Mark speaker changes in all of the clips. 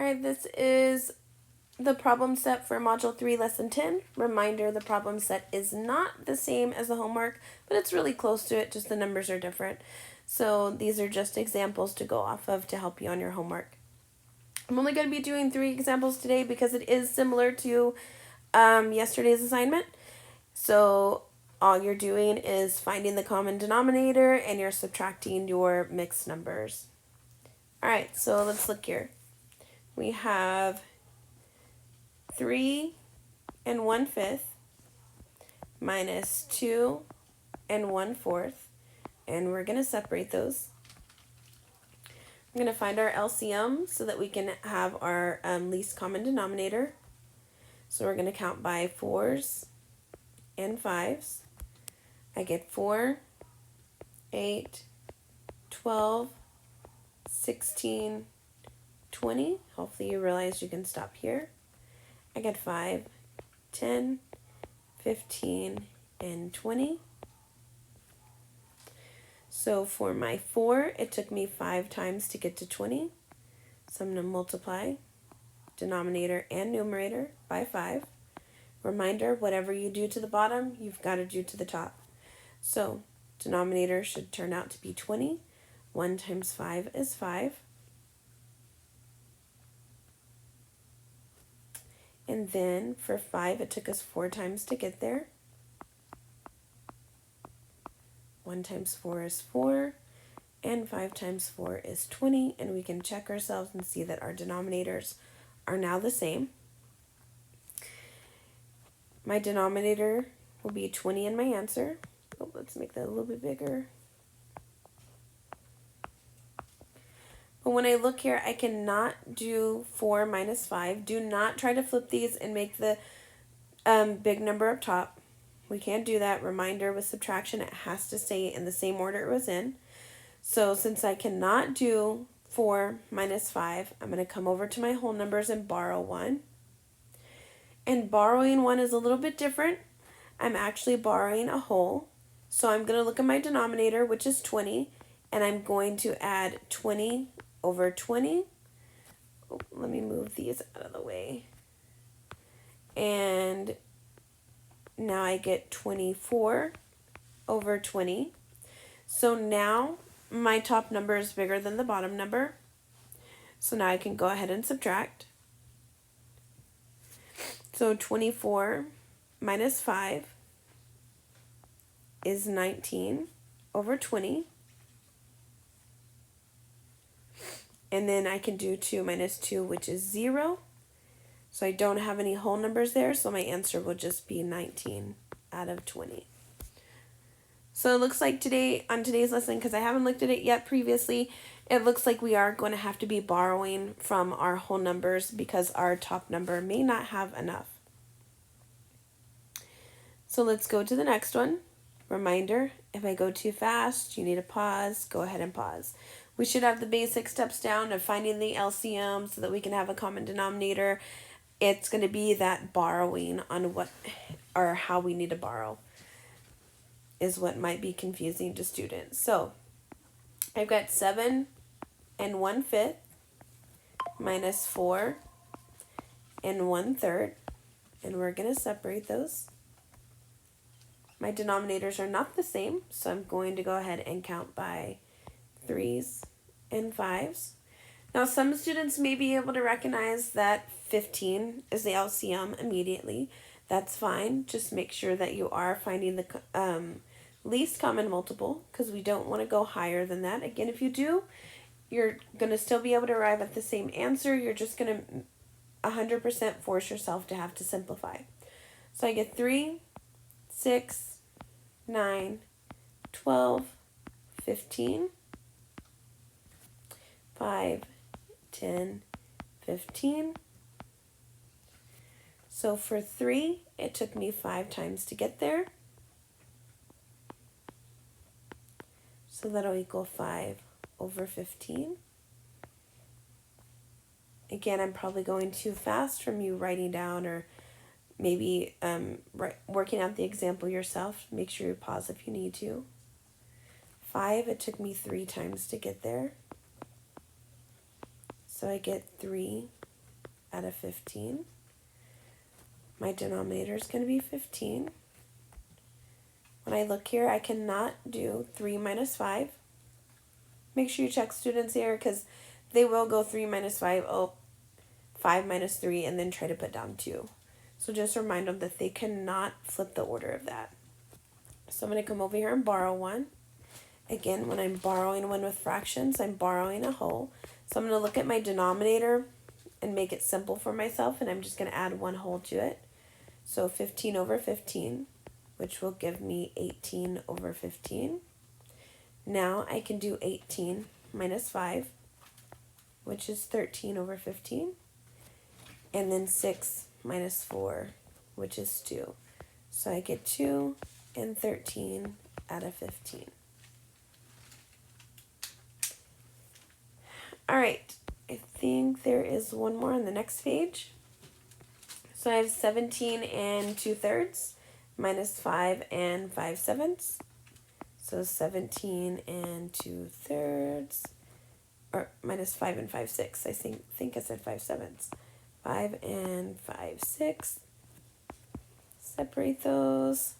Speaker 1: Alright, this is the problem set for Module 3, Lesson 10. Reminder, the problem set is not the same as the homework, but it's really close to it, just the numbers are different. So these are just examples to go off of to help you on your homework. I'm only going to be doing 3 examples today because it is similar to yesterday's assignment. So all you're doing is finding the common denominator and you're subtracting your mixed numbers. Alright, so let's look here. We have 3 1/5 minus 2 1/4, and we're going to separate those. I'm going to find our LCM so that we can have our least common denominator. So we're going to count by 4s and 5s. I get 4, 8, 12, 16, 20. Hopefully you realize you can stop here. I get 5, 10, 15, and 20. So for my 4, it took me 5 times to get to 20. So I'm going to multiply denominator and numerator by 5. Reminder, whatever you do to the bottom, you've got to do to the top. So denominator should turn out to be 20. 1 times 5 is 5. And then for 5, it took us 4 times to get there. 1 times 4 is 4, and 5 times 4 is 20, and we can check ourselves and see that our denominators are now the same. My denominator will be 20 in my answer. Oh, let's make that a little bit bigger. But when I look here, I cannot do 4 minus 5. Do not try to flip these and make the big number up top. We can't do that. Reminder, with subtraction, it has to stay in the same order it was in. So since I cannot do 4 minus 5, I'm going to come over to my whole numbers and borrow 1. And borrowing 1 is a little bit different. I'm actually borrowing a whole. So I'm going to look at my denominator, which is 20, and I'm going to add 20 over 20. Oh, let me move these out of the way. And now I get 24 over 20. So now my top number is bigger than the bottom number. So now I can go ahead and subtract. So 24 minus 5 is 19 over 20. And then I can do 2 minus 2, which is 0. So I don't have any whole numbers there, so my answer will just be 19 out of 20. So it looks like on today's lesson, because I haven't looked at it yet previously, it looks like we are going to have to be borrowing from our whole numbers because our top number may not have enough. So let's go to the next one. Reminder, if I go too fast, you need to pause. Go ahead and pause. We should have the basic steps down of finding the LCM so that we can have a common denominator. It's going to be that borrowing on what or how we need to borrow is what might be confusing to students. So I've got 7 1/5 minus 4 1/3, and we're going to separate those. My denominators are not the same, so I'm going to go ahead and count by 3s and 5s. Now, some students may be able to recognize that 15 is the LCM immediately. That's fine. Just make sure that you are finding the least common multiple because we don't want to go higher than that. Again, if you do, you're going to still be able to arrive at the same answer. You're just going to 100% force yourself to have to simplify. So I get 3, 6, 9, 12, 15, 5, 10, 15. So for 3, it took me 5 times to get there. So that'll equal 5 over 15. Again, I'm probably going too fast from you writing down or maybe working out the example yourself. Make sure you pause if you need to. 5, it took me 3 times to get there. So I get 3 out of 15. My denominator is going to be 15. When I look here, I cannot do 3 minus 5. Make sure you check students here because they will go 3 minus 5, 5 minus 3, and then try to put down 2. So just remind them that they cannot flip the order of that. So I'm going to come over here and borrow one. Again, when I'm borrowing one with fractions, I'm borrowing a whole. So I'm going to look at my denominator and make it simple for myself, and I'm just going to add one whole to it. So 15 over 15, which will give me 18 over 15. Now I can do 18 minus 5, which is 13 over 15. And then 6 minus 4, which is 2. So I get 2 and 13 out of 15. All right, I think there is one more on the next page. So I have 17 and 2/3 minus 5 and 5/7. So 17 and 2/3, or minus 5 and 5/6. I think I said 5/7. 5 and 5/6. Separate those.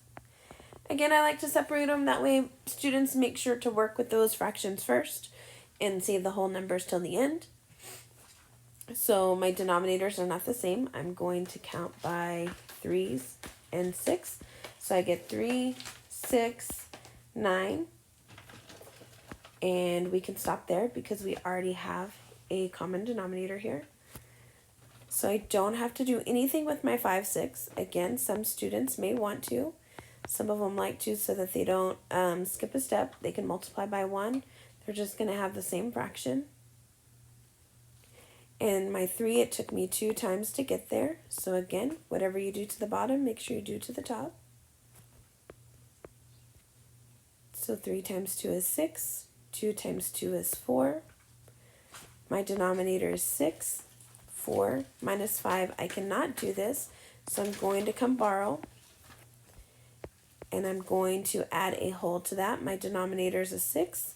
Speaker 1: Again, I like to separate them. That way students make sure to work with those fractions first and save the whole numbers till the end. So my denominators are not the same. I'm going to count by 3s and 6. So I get 3, 6, 9. And we can stop there because we already have a common denominator here. So I don't have to do anything with my 5, 6. Again, some students may want to. Some of them like to so that they don't skip a step. They can multiply by 1. They're just going to have the same fraction. And my 3, it took me 2 times to get there. So again, whatever you do to the bottom, make sure you do to the top. So 3 times 2 is 6. 2 times 2 is 4. My denominator is 6. 4 minus 5, I cannot do this. So I'm going to come borrow. And I'm going to add a whole to that. My denominator is a 6.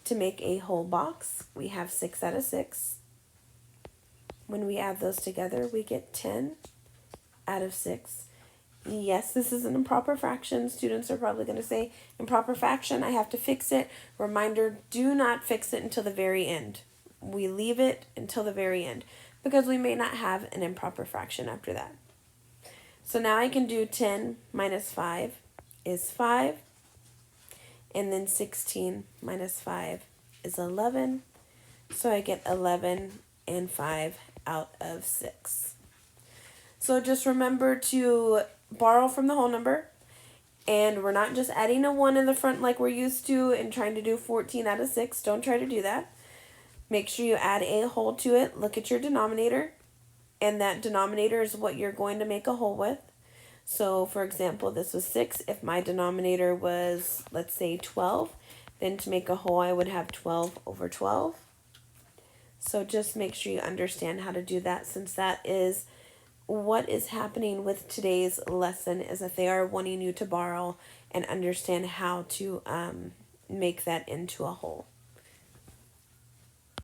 Speaker 1: To make a whole box, we have 6 out of 6. When we add those together, we get 10 out of 6. Yes, this is an improper fraction. Students are probably going to say, improper fraction, I have to fix it. Reminder, do not fix it until the very end. We leave it until the very end because we may not have an improper fraction after that. So now I can do 10 minus 5 is 5. And then 16 minus 5 is 11. So I get 11 and 5 out of 6. So just remember to borrow from the whole number. And we're not just adding a 1 in the front like we're used to and trying to do 14 out of 6. Don't try to do that. Make sure you add a whole to it. Look at your denominator. And that denominator is what you're going to make a whole with. So, for example, this was 6. If my denominator was, let's say, 12, then to make a whole, I would have 12 over 12. So just make sure you understand how to do that, since that is what is happening with today's lesson, is that they are wanting you to borrow and understand how to make that into a whole.